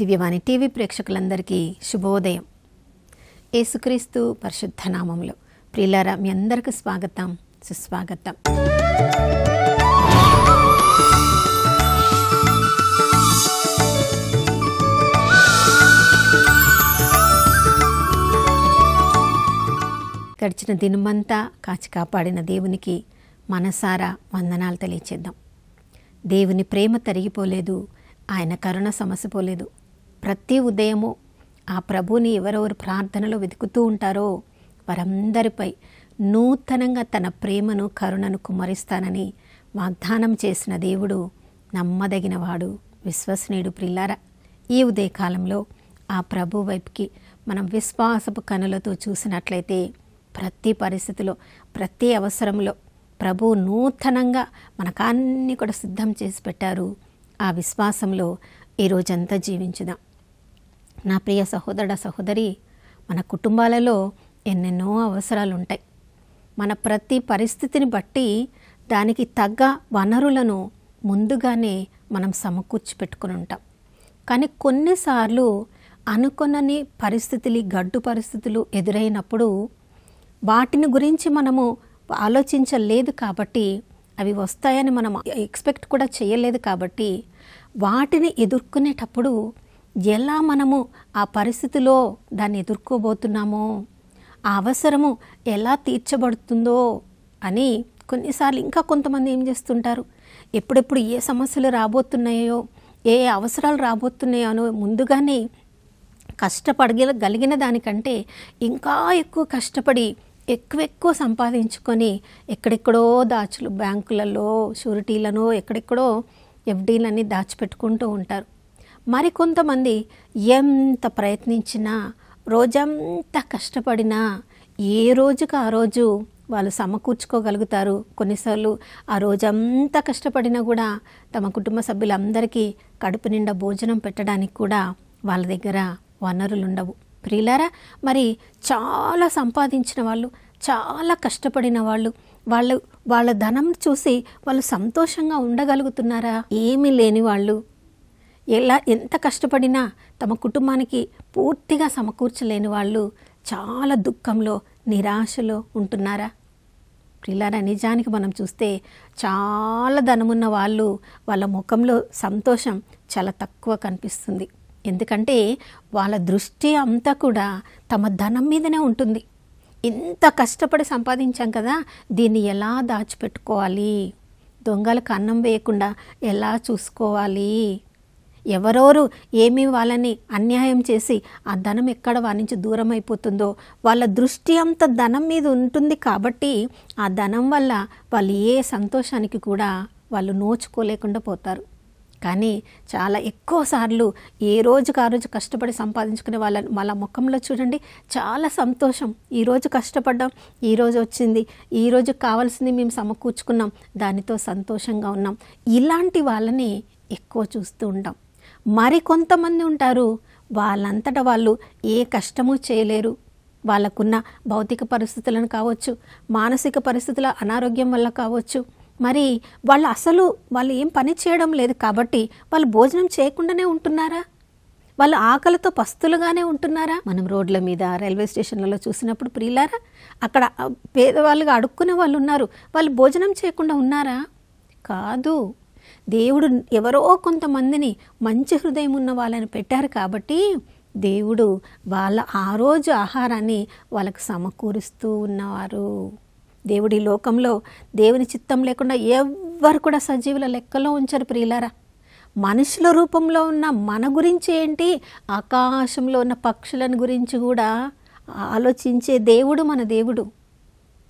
దివ్యవాణి TV ప్రేక్షకులందరికీ శుభోదయం. యేసుక్రీస్తు పరిశుద్ధ నామములో ప్రియులారా, మీ అందరికీ స్వాగతం, సుస్వాగతం. గడిచిన దినమంతా కాచి కాపాడిన దేవునికి మనసారా వందనాలు తెలియచేద్దాం. దేవుని ప్రేమ తరిగిపోలేదు, ఆయన కరుణ సమసిపోలేదు. ప్రతి ఉదయము ఆ ప్రభుని ఎవరెవరు ప్రార్థనలో వెతుకుతూ ఉంటారో వారందరిపై నూతనంగా తన ప్రేమను కరుణను కుమ్మరిస్తానని వాగ్దానం చేసిన దేవుడు నమ్మదగినవాడు, విశ్వసనీయుడు. ప్రిల్లారా, ఈ ఉదయకాలంలో ఆ ప్రభు వైపుకి మనం విశ్వాసపు కనులతో చూసినట్లయితే ప్రతి పరిస్థితిలో, ప్రతి అవసరంలో ప్రభు నూతనంగా మనకన్నీ కూడా సిద్ధం చేసి పెట్టారు. ఆ విశ్వాసంలో ఈరోజంతా జీవించుదాం. నా ప్రియ సహోదర సహోదరి, మన కుటుంబాలలో ఎన్నెన్నో అవసరాలు ఉంటాయి. మన ప్రతి పరిస్థితిని బట్టి దానికి తగ్గ వనరులను ముందుగానే మనం సమకూర్చి పెట్టుకుని ఉంటాం. కానీ కొన్నిసార్లు అనుకొనని పరిస్థితులు, గడ్డు పరిస్థితులు ఎదురైనప్పుడు వాటిని గురించి మనము ఆలోచించలేదు కాబట్టి, అవి వస్తాయని మనం ఎక్స్పెక్ట్ కూడా చేయలేదు కాబట్టి, వాటిని ఎదుర్కొనేటప్పుడు ఎలా మనము ఆ పరిస్థితిలో దాన్ని ఎదుర్కోబోతున్నామో, ఆ అవసరము ఎలా తీర్చబడుతుందో అని కొన్నిసార్లు ఇంకా కొంతమంది ఏం చేస్తుంటారు, ఎప్పుడెప్పుడు ఏ సమస్యలు రాబోతున్నాయో, ఏ అవసరాలు రాబోతున్నాయో అని ముందుగానే కష్టపడగలిగిన దానికంటే ఇంకా ఎక్కువ కష్టపడి ఎక్కువ సంపాదించుకొని ఎక్కడెక్కడో దాచులు, బ్యాంకులలో షూరిటీలను ఎక్కడెక్కడో ఎఫ్డీలని దాచిపెట్టుకుంటూ ఉంటారు. మరికొంతమంది ఎంత ప్రయత్నించినా, రోజంతా కష్టపడినా ఏ రోజుకు ఆ రోజు వాళ్ళు సమకూర్చుకోగలుగుతారు. కొన్నిసార్లు ఆ రోజంతా కష్టపడినా కూడా తమ కుటుంబ సభ్యులందరికీ కడుపు నిండా భోజనం పెట్టడానికి కూడా వాళ్ళ దగ్గర వనరులు ఉండవు. ప్రియులారా, మరి చాలా సంపాదించిన వాళ్ళు, చాలా కష్టపడిన వాళ్ళు, వాళ్ళ ధనం చూసి వాళ్ళు సంతోషంగా ఉండగలుగుతున్నారా? ఏమీ లేని వాళ్ళు ఎంత కష్టపడినా తమ కుటుంబానికి పూర్తిగా సమకూర్చలేని వాళ్ళు చాలా దుఃఖంలో, నిరాశలో ఉంటున్నారా? ప్రియులారా, నిజానికి మనం చూస్తే చాలా ధనమున్న వాళ్ళు, వాళ్ళ ముఖంలో సంతోషం చాలా తక్కువ కనిపిస్తుంది. ఎందుకంటే వాళ్ళ దృష్టి అంతా కూడా తమ ధనం మీదనే ఉంటుంది. ఇంత కష్టపడి సంపాదించాం కదా, దీన్ని ఎలా దాచిపెట్టుకోవాలి, దొంగలకు అన్నం వేయకుండా ఎలా చూసుకోవాలి, ఎవరెవరు ఏమీ వాళ్ళని అన్యాయం చేసి ఆ ధనం ఎక్కడ వారి నుంచి దూరం అయిపోతుందో వాళ్ళ దృష్టి అంత ధనం మీద ఉంటుంది. కాబట్టి ఆ ధనం వల్ల వాళ్ళు ఏ సంతోషానికి కూడా వాళ్ళు నోచుకోలేకుండా పోతారు. కానీ చాలా ఎక్కువ సార్లు ఏ రోజుకు ఆ రోజు కష్టపడి సంపాదించుకునే వాళ్ళ ముఖంలో చూడండి, చాలా సంతోషం. ఈరోజు కష్టపడ్డాం, ఈరోజు వచ్చింది, ఈరోజు కావాల్సింది మేము సమకూర్చుకున్నాం, దానితో సంతోషంగా ఉన్నాం. ఇలాంటి వాళ్ళని ఎక్కువ చూస్తూ ఉంటాం. మరి కొంతమంది ఉంటారు, వాళ్ళంతటా వాళ్ళు ఏ కష్టము చేయలేరు. వాళ్ళకున్న భౌతిక పరిస్థితులను కావచ్చు, మానసిక పరిస్థితుల అనారోగ్యం వల్ల కావచ్చు, మరి వాళ్ళు ఏం పని చేయడం లేదు కాబట్టి వాళ్ళు భోజనం చేయకుండానే ఉంటున్నారా? వాళ్ళు ఆకలితో పస్తులుగానే ఉంటున్నారా? మనం రోడ్ల మీద, రైల్వే స్టేషన్లలో చూసినప్పుడు ప్రియులారా, అక్కడ పేదవాళ్ళుగా అడుక్కునే వాళ్ళు ఉన్నారు. వాళ్ళు భోజనం చేయకుండా ఉన్నారా? కాదు. దేవుడు ఎవరో కొంతమందిని మంచి హృదయం ఉన్న వాళ్ళని పెట్టారు కాబట్టి దేవుడు వాళ్ళ ఆ రోజు ఆహారాన్ని వాళ్ళకు సమకూరుస్తూ ఉన్నవారు. దేవుడి లోకంలో దేవుని చిత్తం లేకుండా ఎవ్వరు కూడా సజీవుల లెక్కలో ఉంచరు. ప్రియులారా, మనుషుల రూపంలో ఉన్న మన గురించి ఏంటి, ఆకాశంలో ఉన్న పక్షులను గురించి కూడా ఆలోచించే దేవుడు మన దేవుడు.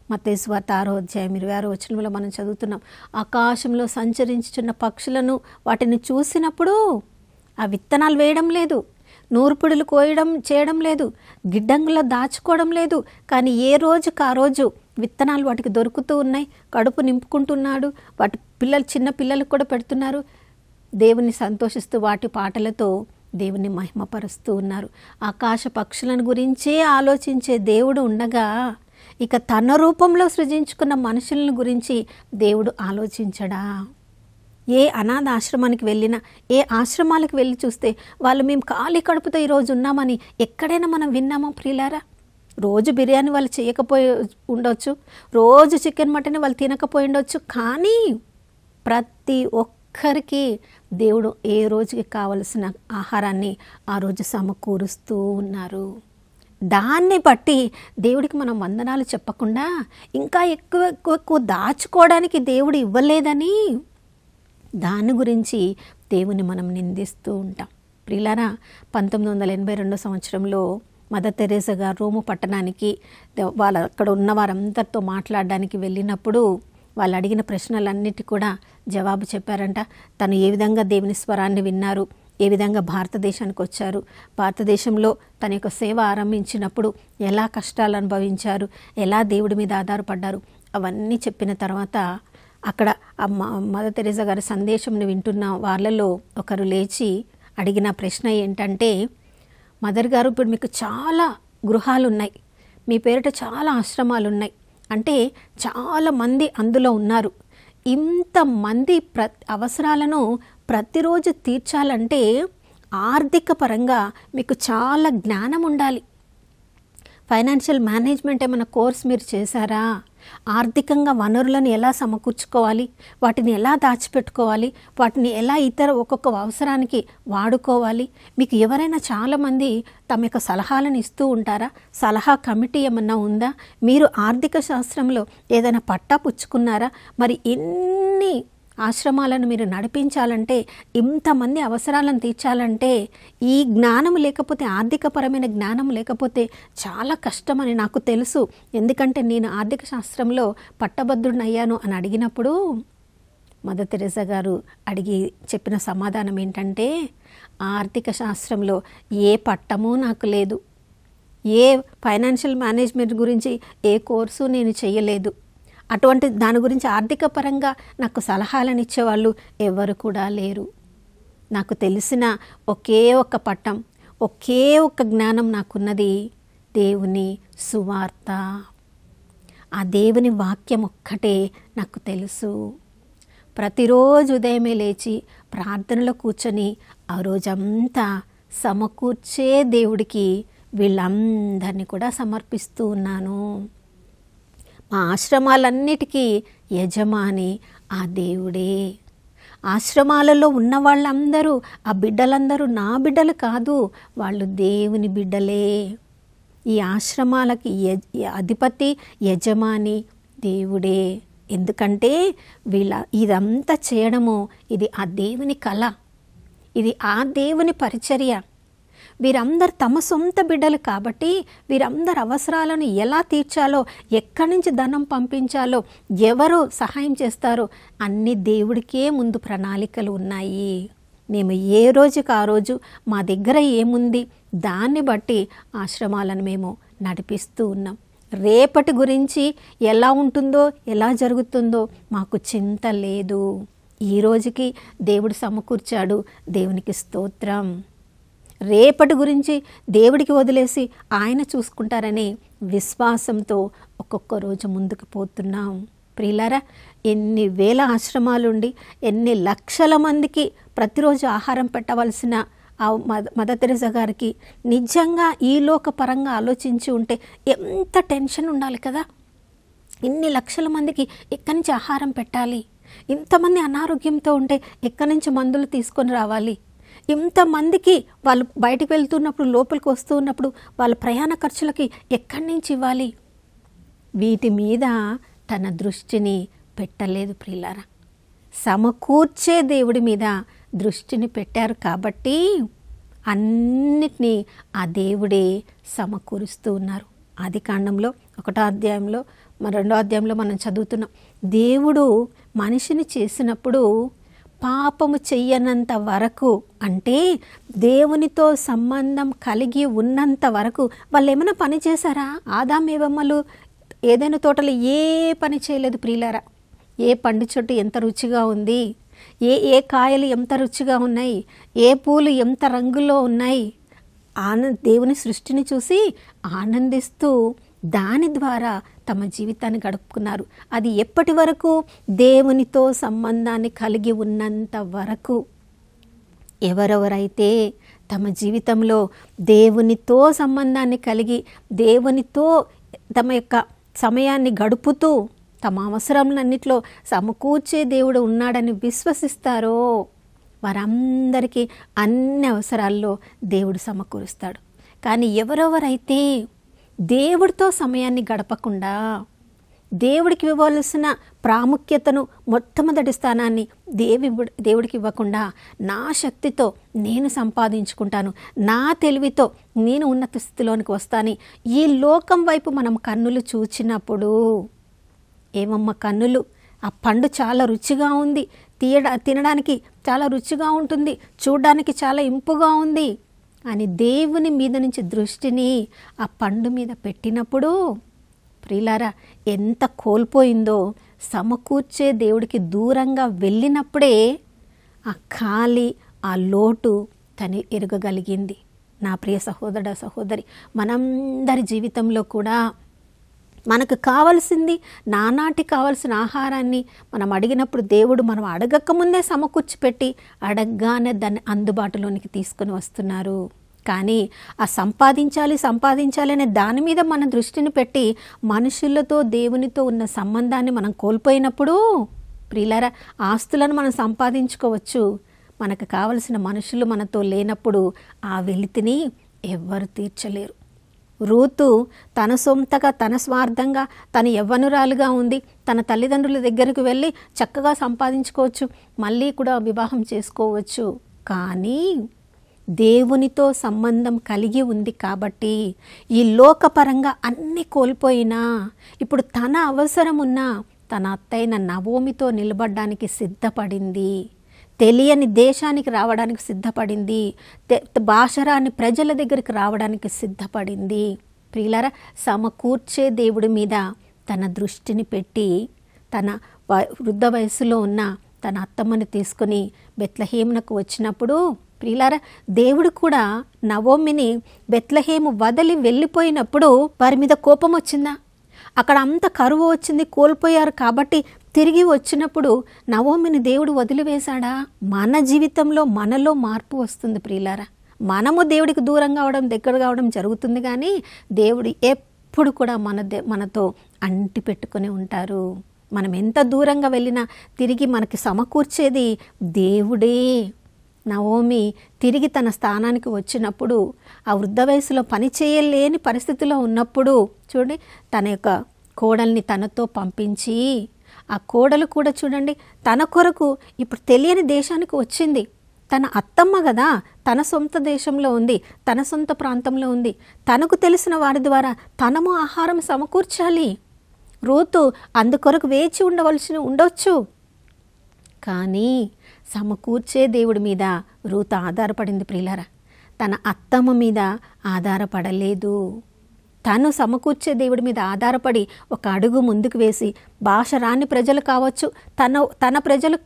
మత్తయి సువార్త 6:26 మనం చదువుతున్నాం, ఆకాశంలో సంచరించుచున్న పక్షులను వాటిని చూసినప్పుడు ఆ విత్తనాలు వేయడం లేదు, నూర్పిడులు చేయడం లేదు, గిడ్డంగులో దాచుకోవడం లేదు. కానీ ఏ రోజుకు ఆ రోజు విత్తనాలు వాటికి దొరుకుతూ ఉన్నాయి, కడుపు నింపుకుంటున్నాడు, వాటి చిన్న పిల్లలకు కూడా పెడుతున్నారు. దేవుని సంతోషిస్తూ వాటి పాటలతో దేవుని మహిమపరుస్తూ ఉన్నారు. ఆకాశ పక్షులను గురించే ఆలోచించే దేవుడు ఉండగా ఇక తన రూపంలో సృజించుకున్న మనుషులను గురించి దేవుడు ఆలోచించడా? ఏ అనాథ ఆశ్రమానికి వెళ్ళినా, ఏ ఆశ్రమాలకు వెళ్ళి చూస్తే వాళ్ళు మేము ఖాళీ కడుపుతో ఈరోజు ఉన్నామని ఎక్కడైనా మనం విన్నామా ప్రియులారా? రోజు బిర్యానీ వాళ్ళు చేయకపోయి ఉండొచ్చు, రోజు చికెన్ మటన్ వాళ్ళు తినకపోయి ఉండొచ్చు, కానీ ప్రతి ఒక్కరికి దేవుడు ఏ రోజుకి కావలసిన ఆహారాన్ని ఆ రోజు సమకూరుస్తూ ఉన్నారు. దాన్ని బట్టి దేవుడికి మనం వందనాలు చెప్పకుండా ఇంకా ఎక్కువ దాచుకోవడానికి దేవుడు ఇవ్వలేదని దాని గురించి దేవుని మనం నిందిస్తూ ఉంటాం. ప్రియులారా, 1982 సంవత్సరంలో మదర్ తెరేసా గారు రోము పట్టణానికి వాళ్ళ అక్కడ ఉన్న వారందరితో మాట్లాడడానికి వెళ్ళినప్పుడు వాళ్ళు అడిగిన ప్రశ్నలన్నిటి కూడా జవాబు చెప్పారంట. తను ఏ విధంగా దేవుని స్వరాన్ని విన్నారు, ఏ విధంగా భారతదేశానికి వచ్చారు, భారతదేశంలో తన యొక్క సేవ ఆరంభించినప్పుడు ఎలా కష్టాలు అనుభవించారు, ఎలా దేవుడి మీద ఆధారపడ్డారు, అవన్నీ చెప్పిన తర్వాత అక్కడ మదర్ తెరేసా గారి సందేశంని వింటున్న వాళ్ళలో ఒకరు లేచి అడిగిన ప్రశ్న ఏంటంటే, మదర్ గారు, ఇప్పుడు మీకు చాలా గృహాలు ఉన్నాయి, మీ పేరిట చాలా ఆశ్రమాలు ఉన్నాయి, అంటే చాలామంది అందులో ఉన్నారు. ఇంతమంది అవసరాలను ప్రతిరోజు తీర్చాలంటే ఆర్థిక పరంగా మీకు చాలా జ్ఞానం ఉండాలి. ఫైనాన్షియల్ మేనేజ్మెంట్ ఏమైనా కోర్స్ మీరు చేశారా? ఆర్థికంగా వనరులను ఎలా సమకూర్చుకోవాలి, వాటిని ఎలా దాచిపెట్టుకోవాలి, వాటిని ఎలా ఒక్కొక్క అవసరానికి వాడుకోవాలి. మీకు ఎవరైనా చాలామంది తమ యొక్క సలహాలను ఇస్తూ ఉంటారా? సలహా కమిటీ ఏమన్నా ఉందా? మీరు ఆర్థిక శాస్త్రంలో ఏదైనా పట్టా పుచ్చుకున్నారా? మరి ఎన్ని ఆశ్రమాలను మీరు నడిపించాలంటే, ఇంతమంది అవసరాలను తీర్చాలంటే ఈ జ్ఞానం లేకపోతే, ఆర్థికపరమైన జ్ఞానం లేకపోతే చాలా కష్టమని నాకు తెలుసు. ఎందుకంటే నేను ఆర్థిక శాస్త్రంలో పట్టభద్రుడనయ్యాను అని అడిగినప్పుడు మదర్ తెరేసా గారు చెప్పిన సమాధానం ఏంటంటే, ఆర్థిక శాస్త్రంలో ఏ పట్టము నాకు లేదు, ఏ ఫైనాన్షియల్ మేనేజ్మెంట్ గురించి ఏ కోర్సు నేను చేయలేదు, అటువంటి దాని గురించి ఆర్థిక పరంగా నాకు సలహాలను ఇచ్చేవాళ్ళు ఎవరు కూడా లేరు. నాకు తెలిసిన ఒకే ఒక్క పట్టం, ఒకే ఒక్క జ్ఞానం నాకున్నది దేవుని సువార్త. ఆ దేవుని వాక్యం ఒక్కటే నాకు తెలుసు. ప్రతిరోజు ఉదయమే లేచి ప్రార్థనలో కూర్చొని ఆ రోజంతా సమకూర్చే దేవుడికి వీళ్ళందరినీ కూడా సమర్పిస్తూ ఉన్నాను. మా ఆశ్రమాలన్నిటికీ యజమాని ఆ దేవుడే. ఆశ్రమాలలో ఉన్న వాళ్ళందరూ, ఆ బిడ్డలందరూ నా బిడ్డలు కాదు, వాళ్ళు దేవుని బిడ్డలే. ఈ ఆశ్రమాలకి అధిపతి, యజమాని దేవుడే. ఎందుకంటే ఇదంతా చేయడము ఇది ఆ దేవుని కళ, ఇది ఆ దేవుని పరిచర్య. వీరందరు తమ సొంత బిడ్డలు కాబట్టి వీరందరి అవసరాలను ఎలా తీర్చాలో, ఎక్కడి నుంచి ధనం పంపించాలో, ఎవరు సహాయం చేస్తారో అన్ని దేవుడికే ముందు ప్రణాళికలు ఉన్నాయి. మేము ఏ రోజుకి ఆ రోజు మా దగ్గర ఏముంది దాన్ని బట్టి ఆశ్రమాలను మేము నడిపిస్తూ ఉన్నాం. రేపటి గురించి ఎలా ఉంటుందో, ఎలా జరుగుతుందో మాకు చింత లేదు. ఈ రోజుకి దేవుడు సమకూర్చాడు, దేవునికి స్తోత్రం. రేపటి గురించి దేవుడికి వదిలేసి ఆయన చూసుకుంటారనే విశ్వాసంతో ఒక్కొక్క రోజు ముందుకు పోతున్నాం. ప్రియులారా, ఎన్ని వేల ఆశ్రమాలుండి ఎన్ని లక్షల మందికి ప్రతిరోజు ఆహారం పెట్టవలసిన ఆ మదర్ తెరేసా గారికి నిజంగా ఈ లోక పరంగా ఆలోచించి ఉంటే ఎంత టెన్షన్ ఉండాలి కదా. ఇన్ని లక్షల మందికి ఎక్కడి నుంచి ఆహారం పెట్టాలి, ఇంతమంది అనారోగ్యంతో ఉంటే ఎక్కడి నుంచి మందులు తీసుకొని రావాలి, ఇంతమందికి వాళ్ళు బయటికి వెళ్తున్నప్పుడు, లోపలికి వస్తూ ఉన్నప్పుడు వాళ్ళ ప్రయాణ ఖర్చులకి ఎక్కడి నుంచి ఇవ్వాలి. వీటి మీద తన దృష్టిని పెట్టలేదు ప్రియులారా. సమకూర్చే దేవుడి మీద దృష్టిని పెట్టారు కాబట్టి అన్నిటినీ ఆ దేవుడే సమకూరుస్తూ ఉన్నారు. ఆదికాండంలో 1వ అధ్యాయంలో 2వ అధ్యాయంలో మనం చదువుతున్నాం, దేవుడు మనిషిని చేసినప్పుడు పాపము చెయ్యనంత వరకు, అంటే దేవునితో సంబంధం కలిగి ఉన్నంత వరకు వాళ్ళు ఏమైనా పని చేశారా? ఆదాము ఏవమ్మలు ఏదైనా తోటలో ఏ పని చేయలేదు ప్రియులారా. ఏ పండు చెట్టు ఎంత రుచిగా ఉంది, ఏ కాయలు ఎంత రుచిగా ఉన్నాయి, ఏ పూలు ఎంత రంగులో ఉన్నాయి, దేవుని సృష్టిని చూసి ఆనందిస్తూ దాని ద్వారా తమ జీవితాన్ని గడుపుకున్నారు. అది ఎప్పటి వరకు? దేవునితో సంబంధాన్ని కలిగి ఉన్నంత వరకు. ఎవరెవరైతే తమ జీవితంలో దేవునితో సంబంధాన్ని కలిగి దేవునితో తమ యొక్క సమయాన్ని గడుపుతూ తమ అవసరాలన్నింటిలో సమకూర్చే దేవుడు ఉన్నాడని విశ్వసిస్తారో వారందరికీ అన్ని అవసరాల్లో దేవుడు సమకూరుస్తాడు. కానీ ఎవరెవరైతే దేవుడితో సమయాన్ని గడపకుండా దేవుడికి ఇవ్వవలసిన ప్రాముఖ్యతను, మొట్టమొదటి స్థానాన్ని దేవుడికి ఇవ్వకుండా నా శక్తితో నేను సంపాదించుకుంటాను, నా తెలివితో నేను ఉన్నత స్థితిలోనికి వస్తాను, ఈ లోకం వైపు మనం కన్నులు చూచినప్పుడు, ఏమమ్మ కన్నులు, ఆ పండు చాలా రుచిగా ఉంది, తినడానికి చాలా రుచిగా ఉంటుంది, చూడడానికి చాలా ఇంపుగా ఉంది అని దేవుని మీద నుంచి దృష్టిని ఆ పండు మీద పెట్టినప్పుడు ప్రియులారా ఎంత కోల్పోయిందో. సమకూర్చే దేవుడికి దూరంగా వెళ్ళినప్పుడే ఆ ఖాళీ, ఆ లోటు తను ఎరగగలిగింది. నా ప్రియ సహోదర సహోదరి, మనందరి జీవితంలో కూడా మనకు కావాల్సింది, నానాటి కావాల్సిన ఆహారాన్ని మనం అడిగినప్పుడు దేవుడు మనం అడగకముందే సమకూర్చి పెట్టి అడగగానే దాన్ని అందుబాటులోనికి తీసుకొని వస్తున్నారు. కానీ ఆ సంపాదించాలి అనే దాని మీద మన దృష్టిని పెట్టి మనుషులతో దేవునితో ఉన్న సంబంధాన్ని మనం కోల్పోయినప్పుడు ప్రియులారా, ఆస్తులను మనం సంపాదించుకోవచ్చు, మనకు కావలసిన మనుషులు మనతో లేనప్పుడు ఆ వెలితిని ఎవ్వరు తీర్చలేరు. రూతు తన సొంతగా, తన స్వార్థంగా, తన యవ్వనురాలుగా ఉంది, తన తల్లిదండ్రుల దగ్గరకు వెళ్ళి చక్కగా సంపాదించుకోవచ్చు, మళ్ళీ కూడా వివాహం చేసుకోవచ్చు. కానీ దేవునితో సంబంధం కలిగి ఉంది కాబట్టి ఈ లోకపరంగా అన్ని కోల్పోయినా ఇప్పుడు తన అవసరం ఉన్న తన అత్తైన నవోమితో నిలబడడానికి సిద్ధపడింది, తెలియని దేశానికి రావడానికి సిద్ధపడింది, భాషరాని ప్రజల దగ్గరికి రావడానికి సిద్ధపడింది. ప్రియులారా, సమకూర్చే దేవుడి మీద తన దృష్టిని పెట్టి తన వృద్ధ వయసులో ఉన్న తన అత్తమ్మని తీసుకొని బెత్లెహేమునకు వచ్చినప్పుడు ప్రియులారా, దేవుడు కూడా నవోమిని బెత్లెహేము వదిలి వెళ్ళిపోయినప్పుడు వారి మీద కోపం వచ్చిందా? అక్కడ అంత కరువు వచ్చింది, కోల్పోయారు కాబట్టి తిరిగి వచ్చినప్పుడు నవోమిని దేవుడు వదిలివేశాడా? మన జీవితంలో మనలో మార్పు వస్తుంది ప్రియులారా. మనము దేవుడికి దూరం కావడం, దగ్గర కావడం జరుగుతుంది, కానీ దేవుడు ఎప్పుడు కూడా మనతో అంటి పెట్టుకొని ఉంటారు. మనం ఎంత దూరంగా వెళ్ళినా తిరిగి మనకి సమకూర్చేది దేవుడే. నవోమి తిరిగి తన స్థానానికి వచ్చినప్పుడు, ఆ వృద్ధ వయసులో పని చేయలేని పరిస్థితిలో ఉన్నప్పుడు చూడండి, తన యొక్క కోడల్ని తనతో పంపించి, ఆ కోడలు కూడా చూడండి తన కొరకు ఇప్పుడు తెలియని దేశానికి వచ్చింది. తన అత్తమ్మ కదా, తన సొంత దేశంలో ఉంది, తన సొంత ప్రాంతంలో ఉంది, తనకు తెలిసిన వారి ద్వారా తనము ఆహారం సమకూర్చాలి. రూతు అందుకొరకు వేచి ఉండవచ్చు, కానీ సమకూర్చే దేవుడి మీద రూతు ఆధారపడింది ప్రియులారా. తన అత్తమ్మ మీద ఆధారపడలేదు. తను సమకూర్చే దేవుడి మీద ఆధారపడి ఒక అడుగు ముందుకు వేసి, భాష రాని ప్రజలు కావచ్చు, తన ప్రజలు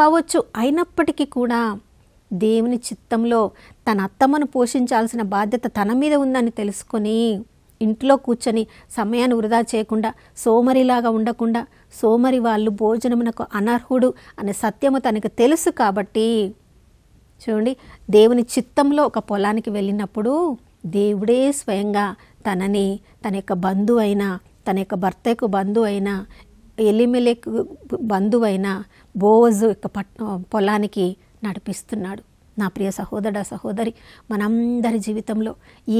కావచ్చు, అయినప్పటికీ కూడా దేవుని చిత్తంలో తన అత్తమ్మను పోషించాల్సిన బాధ్యత తన మీద ఉందని తెలుసుకొని ఇంట్లో కూర్చొని సమయాన్ని వృధా చేయకుండా, సోమరిలాగా ఉండకుండా, సోమరి వాళ్ళు భోజనమునకు అనర్హుడు అనే సత్యము తనకు తెలుసు కాబట్టి చూడండి, దేవుని చిత్తంలో ఒక పొలానికి వెళ్ళినప్పుడు దేవుడే స్వయంగా తనని తన యొక్క బంధువు అయిన, తన యొక్క భర్తకు బంధువు అయిన, ఎలిమెలెకు బంధువు అయిన బోవజు యొక్క పొలానికి నడిపిస్తున్నాడు. నా ప్రియ సహోదర సహోదరి, మనందరి జీవితంలో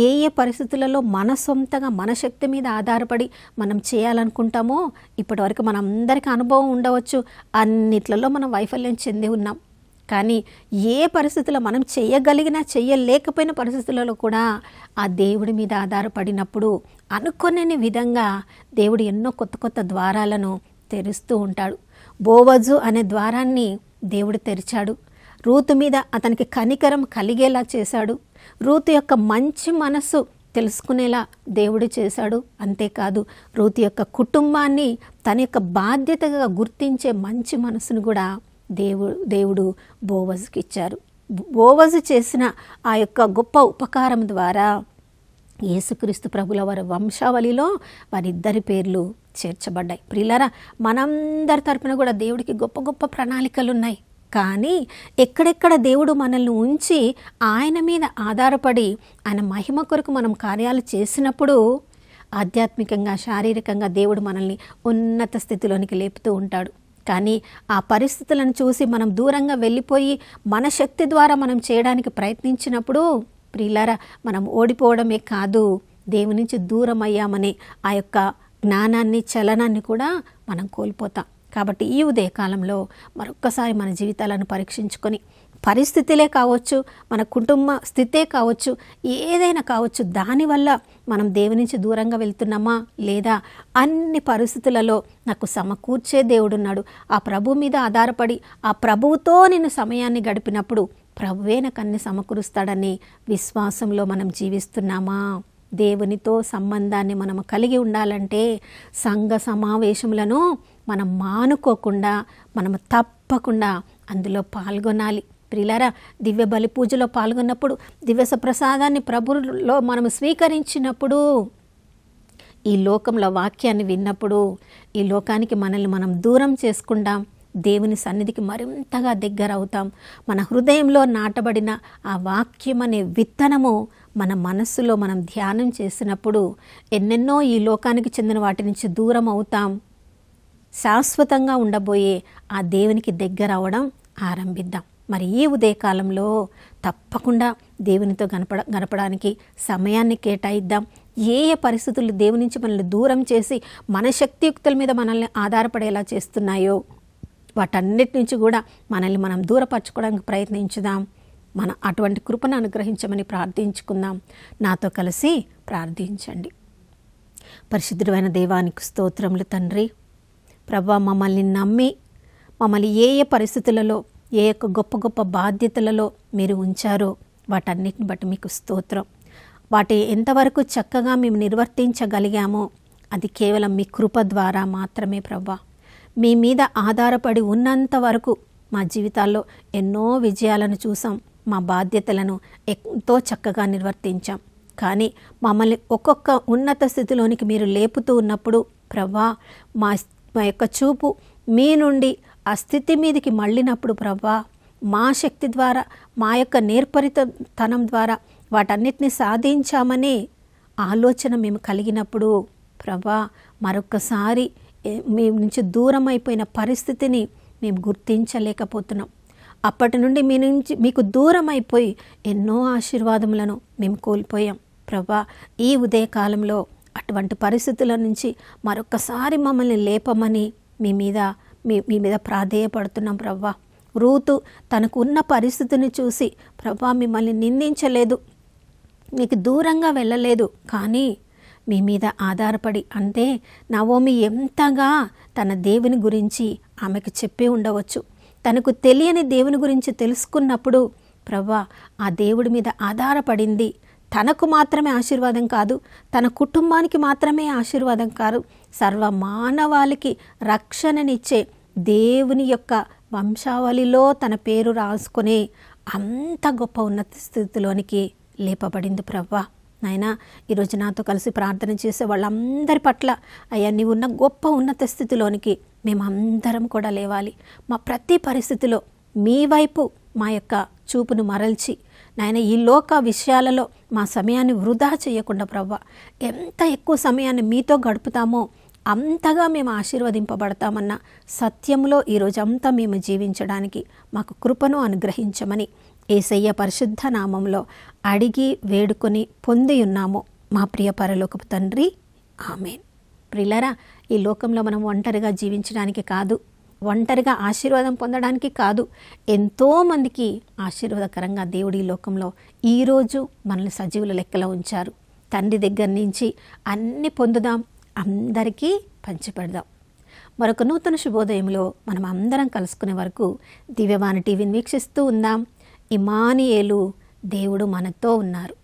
ఏ పరిస్థితులలో మన సొంతగా మన శక్తి మీద ఆధారపడి మనం చేయాలనుకుంటామో, ఇప్పటివరకు మనందరికీ అనుభవం ఉండవచ్చు, అన్నిట్లలో మనం వైఫల్యం చెంది ఉన్నాం. కానీ ఏ పరిస్థితుల్లో మనం చేయగలిగినా చేయలేకపోయిన పరిస్థితులలో కూడా ఆ దేవుడి మీద ఆధారపడినప్పుడు అనుకోని విధంగా దేవుడు ఎన్నో కొత్త కొత్త ద్వారాలను తెరుస్తూ ఉంటాడు. బోవజు అనే ద్వారాన్ని దేవుడు తెరిచాడు. రూతు మీద అతనికి కనికరం కలిగేలా చేశాడు. రూతు యొక్క మంచి మనస్సు తెలుసుకునేలా దేవుడు చేశాడు. అంతేకాదు, రూతు యొక్క కుటుంబాన్ని తన యొక్క బాధ్యతగా గుర్తించే మంచి మనసును కూడా దేవుడు బోవజుకి ఇచ్చారు. బోవజు చేసిన ఆ యొక్క గొప్ప ఉపకారం ద్వారా యేసుక్రీస్తు ప్రభుల వారి వంశావళిలో వారిద్దరి పేర్లు చేర్చబడ్డాయి. ప్రియులారా, మనందరి తరపున కూడా దేవుడికి గొప్ప గొప్ప ప్రణాళికలు ఉన్నాయి. కానీ ఎక్కడెక్కడ దేవుడు మనల్ని ఉంచి ఆయన మీద ఆధారపడి ఆయన మహిమ కొరకు మనం కార్యాలు చేసినప్పుడు ఆధ్యాత్మికంగా, శారీరకంగా దేవుడు మనల్ని ఉన్నత స్థితిలోనికి లేపుతూ ఉంటాడు. కానీ ఆ పరిస్థితులను చూసి మనం దూరంగా వెళ్ళిపోయి మన శక్తి ద్వారా మనం చేయడానికి ప్రయత్నించినప్పుడు ప్రియులారా, మనం ఓడిపోవడమే కాదు, దేవుని నుంచి దూరం అయ్యామనే ఆ యొక్క జ్ఞానాన్ని, చలనాన్ని కూడా మనం కోల్పోతాం. కాబట్టి ఈ ఉదయకాలంలో మరొక్కసారి మన జీవితాలను పరీక్షించుకొని, పరిస్థితులే కావచ్చు, మన కుటుంబ స్థితే కావచ్చు, ఏదైనా కావచ్చు, దానివల్ల మనం దేవుని నుంచి దూరంగా వెళ్తున్నామా లేదా? అన్ని పరిస్థితులలో నాకు సమకూర్చే దేవుడున్నాడు, ఆ ప్రభు మీద ఆధారపడి ఆ ప్రభువుతో నేను సమయాన్ని గడిపినప్పుడు ప్రభువే నాకు అన్ని సమకూరుస్తాడని విశ్వాసంలో మనం జీవిస్తున్నామా? దేవునితో సంబంధాన్ని మనం కలిగి ఉండాలంటే సంఘ సమావేశములను మనం మానుకోకుండా మనం తప్పకుండా అందులో పాల్గొనాలి. ప్రియులారా, దివ్య బలి పూజలో పాల్గొన్నప్పుడు, దివ్య ప్రసాదాన్ని ప్రభువులో మనం స్వీకరించినప్పుడు, ఈ లోకంలో వాక్యాన్ని విన్నప్పుడు ఈ లోకానికి మనల్ని మనం దూరం చేసుకుంటాం, దేవుని సన్నిధికి మరింతగా దగ్గర అవుతాం. మన హృదయంలో నాటబడిన ఆ వాక్యం అనే విత్తనము మన మనస్సులో మనం ధ్యానం చేసినప్పుడు ఎన్నెన్నో ఈ లోకానికి చెందిన వాటి నుంచి దూరం అవుతాం. శాశ్వతంగా ఉండబోయే ఆ దేవునికి దగ్గర అవడం ఆరంభిద్దాం. మరి ఈ ఉదయకాలంలో తప్పకుండా దేవునితో గడపడానికి సమయాన్ని కేటాయిద్దాం. ఏ ఏ పరిస్థితులు దేవుని నుంచి మనల్ని దూరం చేసి మన శక్తియుక్తుల మీద మనల్ని ఆధారపడేలా చేస్తున్నాయో వాటన్నిటి నుంచి కూడా మనల్ని మనం దూరపరచుకోవడానికి ప్రయత్నించుదాం. మన అటువంటి కృపను అనుగ్రహించమని ప్రార్థించుకుందాం. నాతో కలిసి ప్రార్థించండి. పరిశుద్ధుడైన దేవానికి స్తోత్రములు తండ్రి. ప్రభువా, మమ్మల్ని నమ్మి మమ్మల్ని ఏ ఏ పరిస్థితులలో, ఏ యొక్క గొప్ప గొప్ప బాధ్యతలలో మీరు ఉంచారో వాటన్నిటిని బట్టి మీకు స్తోత్రం. వాటి ఎంతవరకు చక్కగా మేము నిర్వర్తించగలిగామో అది కేవలం మీ కృప ద్వారా మాత్రమే. ప్రభువా, మీ మీద ఆధారపడి ఉన్నంత వరకు మా జీవితాల్లో ఎన్నో విజయాలను చూసాం, మా బాధ్యతలను ఎంతో చక్కగా నిర్వర్తించాం. కానీ మమ్మల్ని ఒక్కొక్క ఉన్నత స్థితిలోనికి మీరు లేపుతూ ఉన్నప్పుడు ప్రభువా, మా యొక్క చూపు మీ నుండి ఆ స్థితి మీదకి మళ్ళినప్పుడు ప్రభువా, మా శక్తి ద్వారా, మా యొక్క నేర్పరితనం ద్వారా వాటన్నిటిని సాధించామనే ఆలోచన మేము కలిగినప్పుడు ప్రభువా, మరొక్కసారి మీ నుంచి దూరం అయిపోయిన పరిస్థితిని మేము గుర్తించలేకపోతున్నాం. అప్పటి నుండి మీ నుంచి మీకు దూరం అయిపోయి ఎన్నో ఆశీర్వాదములను మేము కోల్పోయాం. ప్రభువా, ఈ ఉదయకాలంలో అటువంటి పరిస్థితుల నుంచి మరొకసారి మమ్మల్ని లేపమని మీ మీద ప్రాధేయపడుతున్నాం. ప్రభువా, రూతు తనకు ఉన్న పరిస్థితిని చూసి ప్రభువా మిమ్మల్ని నిందించలేదు, మీకు దూరంగా వెళ్ళలేదు, కానీ మీ మీద ఆధారపడి, అంటే నవోమి ఎంతగా తన దేవుని గురించి ఆమెకు చెప్పి ఉండవచ్చు. తనకు తెలియని దేవుని గురించి తెలుసుకున్నప్పుడు ప్రభువా ఆ దేవుడి మీద ఆధారపడింది. తనకు మాత్రమే ఆశీర్వాదం కాదు, తన కుటుంబానికి మాత్రమే ఆశీర్వాదం కాదు, సర్వ మానవాళికి రక్షణనిచ్చే దేవుని యొక్క వంశావళిలో తన పేరు రాసుకునే అంత గొప్ప ఉన్నత స్థితిలోనికి లేపబడింది. ప్రభువా నాయనా, ఈరోజు నాతో కలిసి ప్రార్థన చేసే వాళ్ళందరి పట్ల అయ్యా నీవు ఉన్న గొప్ప ఉన్నత స్థితిలోనికి మేమందరం కూడా లేవాలి. మా ప్రతి పరిస్థితిలో మీ వైపు మా యొక్క చూపును మరల్చి నాయన ఈ లోక విషయాలలో మా సమయాన్ని వృధా చేయకుండా ప్రభువా, ఎంత ఎక్కువ సమయాన్ని మీతో గడుపుతామో అంతగా మేము ఆశీర్వదింపబడతామన్న సత్యంలో ఈరోజు అంతా మేము జీవించడానికి మాకు కృపను అనుగ్రహించమని యేసయ్య పరిశుద్ధ నామంలో అడిగి వేడుకొని పొంది ఉన్నాము మా ప్రియ పరలోకపు తండ్రి, ఆమేన్. ప్రియులారా, ఈ లోకంలో మనం ఒంటరిగా జీవించడానికి కాదు, ఒంటరిగా ఆశీర్వాదం పొందడానికి కాదు, ఎంతోమందికి ఆశీర్వాదకరంగా దేవుడు ఈ లోకంలో ఈరోజు మనల్ని సజీవుల లెక్కలో ఉంచారు. తండ్రి దగ్గర నుంచి అన్ని పొందుదాం, అందరికీ పంచిపెడదాం. మరొక నూతన శుభోదయంలో మనం అందరం కలుసుకునే వరకు దివ్యవాణి టీవీని వీక్షిస్తూ ఉందాం. ఇమ్మానుయేలు, దేవుడు మనతో ఉన్నారు.